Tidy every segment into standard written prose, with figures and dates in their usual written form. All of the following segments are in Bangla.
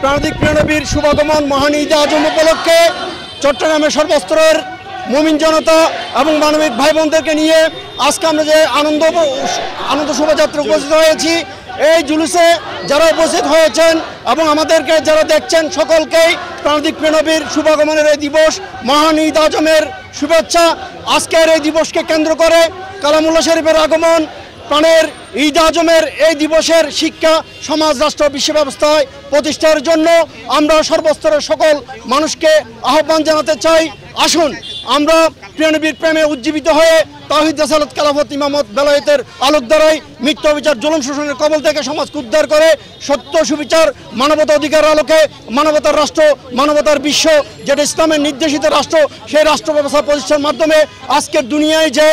প্রাণাধিক প্রিয় নবীর শুভাগমন মহান ঈদ আজম উপলক্ষে চট্টগ্রামের সর্বস্তরের মুমিন জনতা এবং মানবিক ভাই বোনদেরকে নিয়ে আজকে আমরা যে আনন্দ শোভাযাত্রা উপস্থিত হয়েছি, এই জুলুসে যারা উপস্থিত হয়েছেন এবং আমাদেরকে যারা দেখছেন সকলকেই প্রাণাধিক প্রিয় নবীর শুভাগমনের এই দিবস মহান ঈদ আজমের শুভেচ্ছা। আজকের এই দিবসকে কেন্দ্র করে কালামুল্লাহ শরীফের আগমন, প্রাণের ঈদ আজমের এই দিবসের শিক্ষা সমাজ রাষ্ট্র বিশ্ব ব্যবস্থায় প্রতিষ্ঠার জন্য আমরা সর্বস্তরের সকল মানুষকে আহ্বান জানাতে চাই। আসুন আমরা প্রিয় নবীর প্রেমে উজ্জীবিত হয়ে তাওহীদ রিসালাত খেলাফত ইমামত বেলায়েতের আলোক দ্বারাই মিথ্যা বিচার জুলুম শোষণের কবল থেকে সমাজকে উদ্ধার করে সত্য সুবিচার মানবতা অধিকার আলোকে মানবতার রাষ্ট্র, মানবতার বিশ্ব, যেটা ইসলামের নির্দেশিত রাষ্ট্র, সেই রাষ্ট্র ব্যবস্থা প্রতিষ্ঠার মাধ্যমে আজকের দুনিয়ায় যে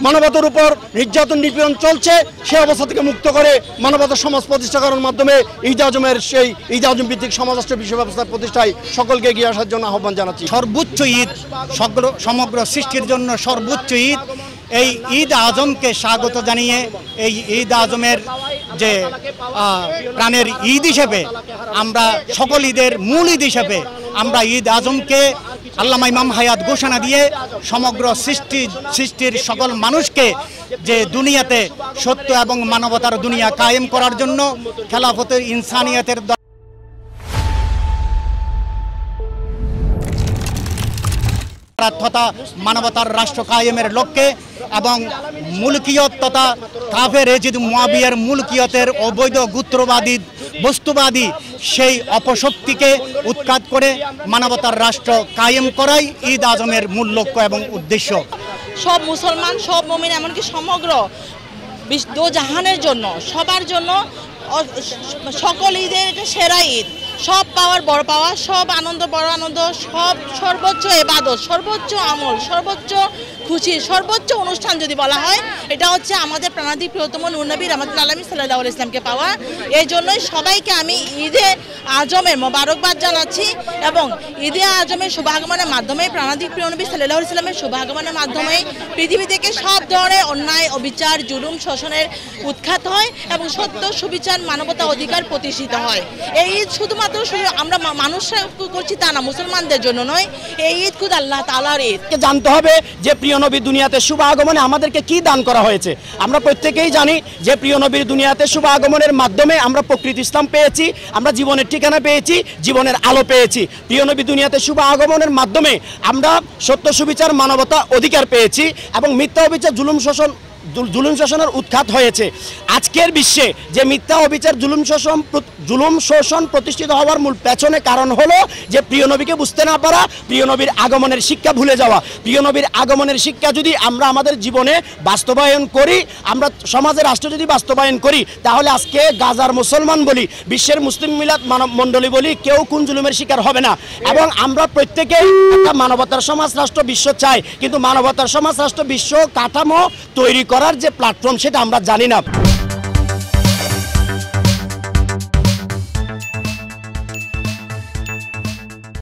মানবতার উপর নির্যাতন নিপীড়ন চলছে সে অবস্থা থেকে মুক্ত করে মানবতার সমাজ প্রতিষ্ঠা করার মাধ্যমে ঈদ আজমের সেই ঈদ আজম ভিত্তিক সমাজ রাষ্ট্র বিশ্ব ব্যবস্থার প্রতিষ্ঠায় সকলকে এগিয়ে আসার জন্য আহ্বান জানাচ্ছি। সর্বোচ্চ ঈদ, সমগ্র সৃষ্টির জন্য সর্বোচ্চ ঈদ, এই ঈদ আজমকে স্বাগত জানিয়ে এই ঈদ আজমের যে প্রাণের ঈদ হিসেবে আমরা সকল ঈদের মূল ঈদ হিসেবে আমরা ঈদ আজমকে আল্লামা ইমাম হায়াত ঘোষণা দিয়ে সমগ্র সৃষ্টির সকল মানুষকে যে দুনিয়াতে সত্য এবং মানবতার দুনিয়া কায়েম করার জন্য খেলাফতের ইনসানিয়তের তথা মানবতার রাষ্ট্র কায়েমের লক্ষ্যে এবং মুলকিয়ত তথা কাফের এজিদ মুয়াবিয়ার মুলকিয়তের অবৈধ গোত্রবাদী বস্তুবাদী সেই অপশক্তিকে উৎখাত করে মানবতার রাষ্ট্র কায়েম করাই ঈদ আজমের মূল লক্ষ্য এবং উদ্দেশ্য। সব মুসলমান, সব মুমিন, এমনকি সমগ্র দোজাহানের জন্য, সবার জন্য সকল ঈদের এটা সেরা ঈদ। সব পাওয়ার বড় পাওয়া, সব আনন্দ বড় আনন্দ, সব সর্বোচ্চ ইবাদত, সর্বোচ্চ আমল, সর্বোচ্চ খুশি, সর্বোচ্চ অনুষ্ঠান যদি বলা হয় এটা হচ্ছে আমাদের প্রাণাধিক প্রিয়তম নূর নবী রাহমাতুল আলামিন সাল্লাল্লাহু আলাইহি ওয়াসাল্লামকে পাওয়া। এই জন্যই সবাইকে আমি ঈদে আজমের মোবারকবাদ জানাচ্ছি এবং ঈদে আজমের শুভাগমনের মাধ্যমে প্রাণাধিক প্রিয় নবী সাল্লাল্লাহু আলাইহি ওয়াসাল্লামের শুভাগমনের মাধ্যমে পৃথিবী থেকে সব ধরনের অন্যায়, অবিচার, জুলুম, শোষণের উৎখাত হয় এবং সত্য সুবিচার মানবতা অধিকার প্রতিষ্ঠিত হয়। এই ঈদ শুধুমাত্র আমরা মানুষরা করছি তা না, মুসলমানদের জন্য নয়, এই ঈদ খুদ আল্লাহ তাআলার ঈদ। জানতে হবে যে প্রিয় নবী দুনিয়াতে শুভ আগমনে আমাদেরকে কি দান করা হয়েছে। আমরা প্রত্যেকেই জানি যে প্রিয় নবীর দুনিয়াতে শুভ আগমনের মাধ্যমে আমরা প্রকৃত ইসলাম পেয়েছি, আমরা জীবনের ঠিকানা পেয়েছি, জীবনের আলো পেয়েছি। প্রিয় নবী দুনিয়াতে শুভ আগমনের মাধ্যমে আমরা সত্য সুবিচার মানবতা অধিকার পেয়েছি এবং মিথ্যা অবিচার জুলুম শোষণের উৎখাত হয়েছে। আজকের বিশ্বে যে মিথ্যা অবিচার জুলুম শোষণ প্রতিষ্ঠিত হওয়ার মূল পেছনে কারণ হলো যে প্রিয় নবীকে বুঝতে না পারা, প্রিয় নবীর আগমনের শিক্ষা ভুলে যাওয়া। প্রিয় নবীর আগমনের শিক্ষা যদি আমরা আমাদের জীবনে বাস্তবায়ন করি, আমরা সমাজে রাষ্ট্র যদি বাস্তবায়ন করি, তাহলে আজকে গাজার মুসলমান বলি, বিশ্বের মুসলিম মিলাত মানব মণ্ডলী বলি, কেউ কোন জুলুমের শিকার হবে না। এবং আমরা প্রত্যেকেই একটা মানবতার সমাজ রাষ্ট্র বিশ্ব চাই, কিন্তু মানবতার সমাজ রাষ্ট্র বিশ্ব কাঠামো তৈরি করার যে প্ল্যাটফর্ম সেটা আমরা জানি না।